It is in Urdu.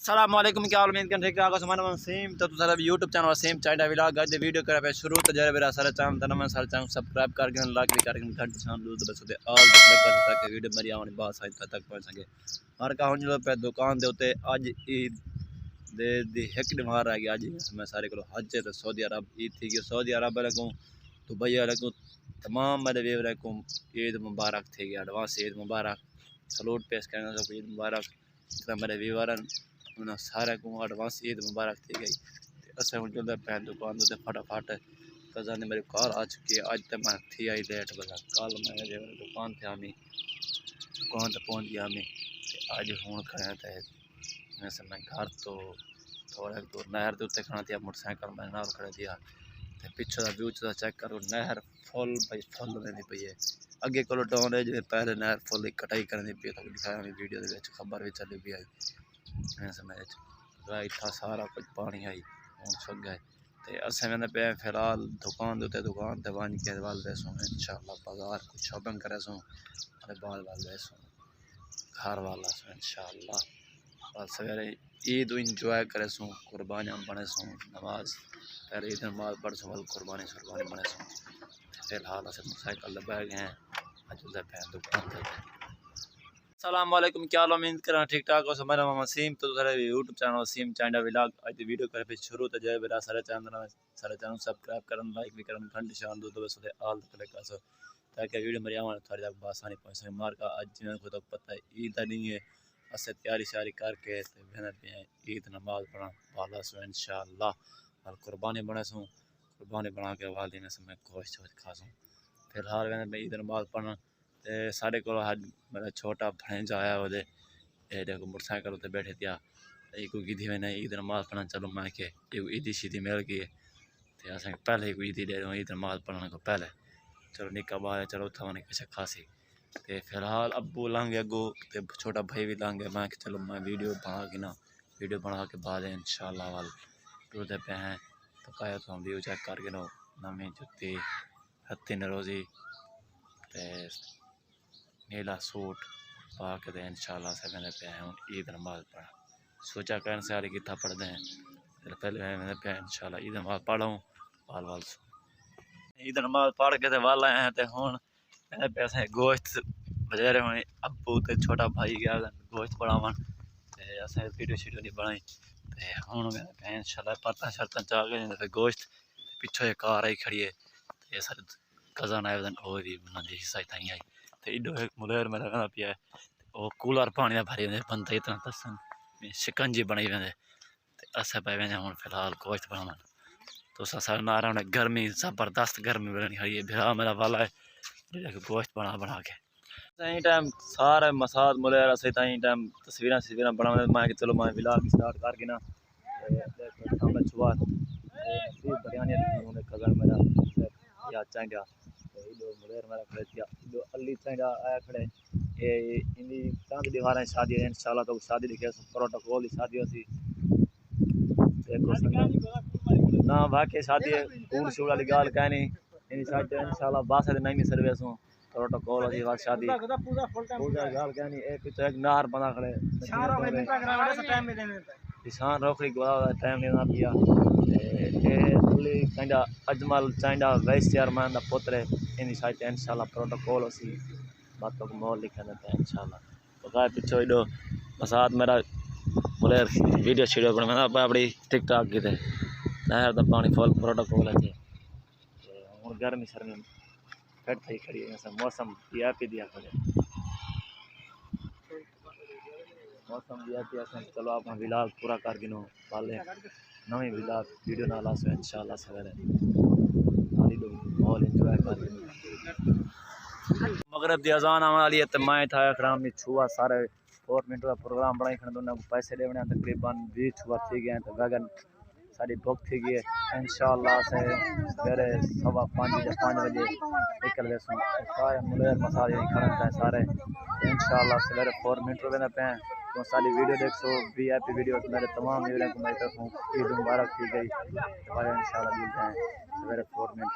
السلام علیکم، کیا حال؟ امید کرتے ہیں کہ آپ سمان وسیم تو سارا YouTube channel Waseem China vlog اج ویڈیو کرا پہ شروع تو جڑے میرا سارا چینل تنم سارا چینل سبسکرائب کر کے لائک بھی کر کے گھنٹی شان دو بس تے آل کلک کر تاکہ ویڈیو میری آونی بات سائت تک پہنچ سکے۔ ہر کا ہن جو پہ دکان دے اوتے اج عید دی ایک دن رہ گیا۔ اج میں سارے کو حج تے سعودی عرب عید تھی کہ سعودی عرب والے کو دبئی والے کو تمام میرے ویور کو عید مبارک تھی گیا، ایڈوانس عید مبارک، سلوٹ پیش کرنا سب عید مبارک میرے ویورن انہوں سارے کو ایڈوانس عید مبارک تھی گئی۔ اسے ہوں چلتے پہ دکان دے فٹافٹ کزا نے میری کال آ چکی ہے۔ اج تک میں تھی آئی لیٹ بس کل میں دکان تے آمی دکان تے پہنچ گیا میں اج ہوں کھڑے تے ویسے میں گھر تو تھوڑا دور نہر دے اوتے کھڑا تھا، موٹر سائیکل میں نال کھڑا دیا تے پیچھے دا ویو چیک کرو، نہر فل بھائی فل رہندی پئی ہے۔ اگے کولو ڈاؤن ہے جے پہلے نہر فل دی کٹائی کرنی پئی تے دکھایا میں ویڈیو دے وچ خبر بھی چلی پئی ہے۔ ایسے میں تھا سارا کچھ پانی آئی ہوں سک گئے تے اسے میں پہ فی الحال دکان تے ون کے وال دے سوں انشاءاللہ بازار کچھ شاپنگ کرے سوں تے بعد وال دے سوں گھر والا سوں انشاءاللہ اور سویرے عید انجوائے کرے سوں، قربانیاں بنے سوں، نماز پہلے عید نماز پڑھ سوں قربانی بنے سوں۔ فی الحال اسے موٹر سائیکل دے بیٹھ گئے ہیں اج دے پہ دکان تے۔ السلام علیکم، کیا حال؟ امید کرنا ٹھیک ٹھاک ہو۔ میرا نام وسیم تو سارے YouTube channel Waseem China vlog اج دی ویڈیو کرے پہ شروع تو جائے میرا سارے چینل سبسکرائب کرن لائک بھی کرن گھنٹی شان دو بس تے آل کلک کر تاکہ ویڈیو میری آوان تھوڑی تک بآسانی پہنچ سکے۔ مار کا اج جنہیں کو تک پتہ ہے عید دا نہیں ہے، اسے تیاری شیاری کر کے تے بہن پہ عید نماز پڑھا والا سو انشاءاللہ اور قربانی بنے سوں، قربانی بنا کے والدین سے میں گوشت کھا سوں۔ فی الحال میں عید نماز پڑھنا تے سارے کو میرا چھوٹا بھنجا آیا وہ دے دیکھو موٹر سائیکل تے بیٹھے تھیا کوئی گدھی میں نہیں عید نماز پڑھنا چلو میں کہ عیدی شیدی مل گئی ہے تے اساں پہلے کوئی عیدی دے دوں عید نماز پڑھنے کو پہلے چلو نکاح بار چلو تھوانی کچھ خاصی تے فی الحال ابو لنگ اگو تے چھوٹا بھائی بھی لنگ میں کہ چلو میں ویڈیو بنا کے نا ویڈیو بنا کے بعد انشاءاللہ وال ٹرتے پہ ہیں تو پایا تو ہم ویو چیک کر کے نو نویں جتی ہتھی نروزی تے نیلا سوٹ پا کے دے انشاءاللہ سے میں پہ ہیں عید نماز پڑھا سوچا کرن سے آری کتھا پڑھ دیں پہلے میں پہ انشاءاللہ عید نماز پڑھوں وال سو عید نماز پڑھ کے تے وال آئے ہیں تے ہون میں پیسے گوشت بجے ہوئے ابو تے چھوٹا بھائی گیا گوشت بڑھاون تے اسے ویڈیو شیڈیو نہیں بنائی تے ہون میں پہ انشاءاللہ پرتاں شرطاں چاہ کے تے گوشت پیچھے ایک کار آئی کھڑی ہے تے سارے کزن آئے ودن او دی بنا دی حصہ تھائی آئی تے ایڈو ایک ملیر میں لگنا پیا ہے او کولر پانی دا بھری وندے بندے اتنا تسن شکنجی بنائی وندے تے اسے پے وندے ہن فی الحال گوشت بناون تو سارا نارا نے گرمی زبردست گرمی بنی ہے بھرا میرا والا ہے گوشت بنا کے تائیں ٹائم سارے مساد ملیر اسے تائیں ٹائم تصویراں بنا میں کہ چلو میں ولاگ سٹارٹ کر کے نا سامنے چھوا بریانی نے کزن میرا یا چنگا ایڈو ملیر میرا کھڑے تھیا ایڈو علی چنگا آیا کھڑے اے انہی چند دیواریں شادی ہے انشاءاللہ تو شادی لکھے پروٹوکول دی شادی ہوسی دیکھو نا واقعی شادی ہے کوڑ شوڑ والی گال کہیں نہیں ان شادی انشاءاللہ باس ہے نہیں سروس ہوں پروٹوکول ہوسی بات شادی پوجا گال کہیں نہیں ایک تو ایک نار بنا کھڑے نشان روکڑی گوا ٹائم نہیں پیا علی چنگا اجمل چنگا وائس چیئرمین دا پتر ہے ان شادی انشاءاللہ پروٹوکول ہوسی باتوں کو مول لکھا دیتا ہے انشاءاللہ تو کہا پیچھو ایڈو مساد میرا بولے ویڈیو شیڈیو بنا میں اپنی ٹک ٹاک کی تے نہر دا پانی فل پروٹوکول ہے تھے ہوں گرمی سرمی پھٹ تھی کھڑی ہے موسم پیا پی دیا کھڑے موسم دیا پیا چلو آپ ولاگ پورا کر گنو والے نویں ولاگ ویڈیو نہ لاسو انشاءاللہ سویرے نالی لوگ مال انجوائے کر گنو مغرب دی اذان آنے والی ہے تے میں تھا اکرام نے چھوا سارے 4 منٹ کا پروگرام بنائی کھڑے دونوں کو پیسے دیونے تقریباً 20 چھوا تھی گئے تے ویگن ساری بک تھی گئی انشاءاللہ سے سویرے 5:15 یا 5 بجے نکل گئے سوں سارے ملیر مساجد کھڑے تھے سارے انشاءاللہ سویرے 4 منٹ ہوئے پہ تو ساری ویڈیو دیکھ سو وی آئی پی ویڈیو میرے تمام ویڈیو کو میری طرف عید مبارک کی گئی انشاءاللہ ملتے ہیں سویرے 4 منٹ